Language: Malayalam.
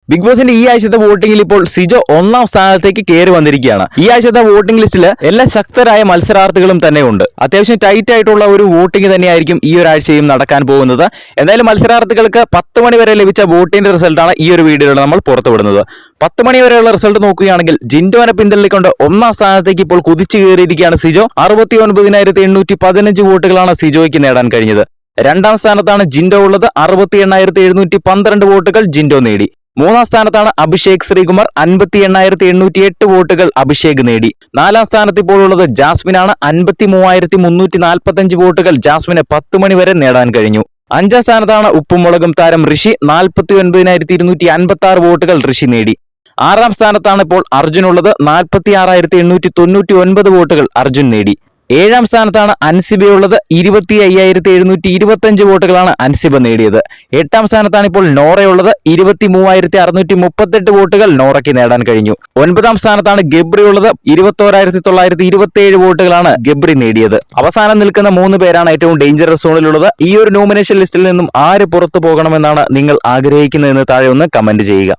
ബിഗ് ബോസിന്റെ ഈ ആഴ്ചത്തെ വോട്ടിംഗിൽ ഇപ്പോൾ സിജോ ഒന്നാം സ്ഥാനത്തേക്ക് കയറി വന്നിരിക്കുകയാണ്. ഈ ആഴ്ചത്തെ വോട്ടിംഗ് ലിസ്റ്റിൽ എല്ലാ ശക്തരായ മത്സരാർത്ഥികളും തന്നെ ഉണ്ട്. അത്യാവശ്യം ടൈറ്റ് ആയിട്ടുള്ള ഒരു വോട്ടിംഗ് തന്നെയായിരിക്കും ഈ ഒരാഴ്ചയും നടക്കാൻ പോകുന്നത്. എന്തായാലും മത്സരാർത്ഥികൾക്ക് 10 മണി വരെ ലഭിച്ച വോട്ടിംഗ് റിസൾട്ടാണ് ഈ ഒരു വീഡിയോയിൽ നമ്മൾ പുറത്തുവിടുന്നത്. 10 മണി വരെയുള്ള റിസൾട്ട് നോക്കുകയാണെങ്കിൽ ജിൻഡോനെ പിന്തള്ളിക്കൊണ്ട് ഒന്നാം സ്ഥാനത്തേക്ക് ഇപ്പോൾ കുതിച്ചു കയറിയിരിക്കുകയാണ് സിജോ. 69,815 വോട്ടുകളാണ് സിജോയ്ക്ക് നേടാൻ കഴിഞ്ഞത്. രണ്ടാം സ്ഥാനത്താണ് ജിൻഡോ ഉള്ളത്. 68,712 വോട്ടുകൾ ജിൻഡോ നേടി. മൂന്നാം സ്ഥാനത്താണ് അഭിഷേക് ശ്രീകുമാർ. 58,808 വോട്ടുകൾ അഭിഷേക് നേടി. നാലാം സ്ഥാനത്ത് ഇപ്പോൾ ഉള്ളത് ജാസ്മിനാണ്. 53,345 വോട്ടുകൾ ജാസ്മിന് 10 മണി വരെ നേടാൻ കഴിഞ്ഞു. അഞ്ചാം സ്ഥാനത്താണ് ഉപ്പും മുളകും താരം ഋഷി. 49,256 വോട്ടുകൾ ഋഷി നേടി. ആറാം സ്ഥാനത്താണ് ഇപ്പോൾ അർജുൻ ഉള്ളത്. 46,899 വോട്ടുകൾ അർജുൻ നേടി. ഏഴാം സ്ഥാനത്താണ് അൻസിബയുള്ളത്. 25,725 വോട്ടുകളാണ് അൻസിബ നേടിയത്. എട്ടാം സ്ഥാനത്താണ് ഇപ്പോൾ നോറയുള്ളത്. 23,638 വോട്ടുകൾ നോറയ്ക്ക് നേടാൻ കഴിഞ്ഞു. ഒൻപതാം സ്ഥാനത്താണ് ഗബ്രി ഉള്ളത്. 21,927 വോട്ടുകളാണ് ഗബ്രി നേടിയത്. അവസാനം നിൽക്കുന്ന 3 പേരാണ് ഏറ്റവും ഡേഞ്ചറസ് സോണിലുള്ളത്. ഈ ഒരു നോമിനേഷൻ ലിസ്റ്റിൽ നിന്നും ആര് പുറത്തു പോകണമെന്നാണ് നിങ്ങൾ ആഗ്രഹിക്കുന്നതെന്ന് താഴെ ഒന്ന് കമന്റ് ചെയ്യുക.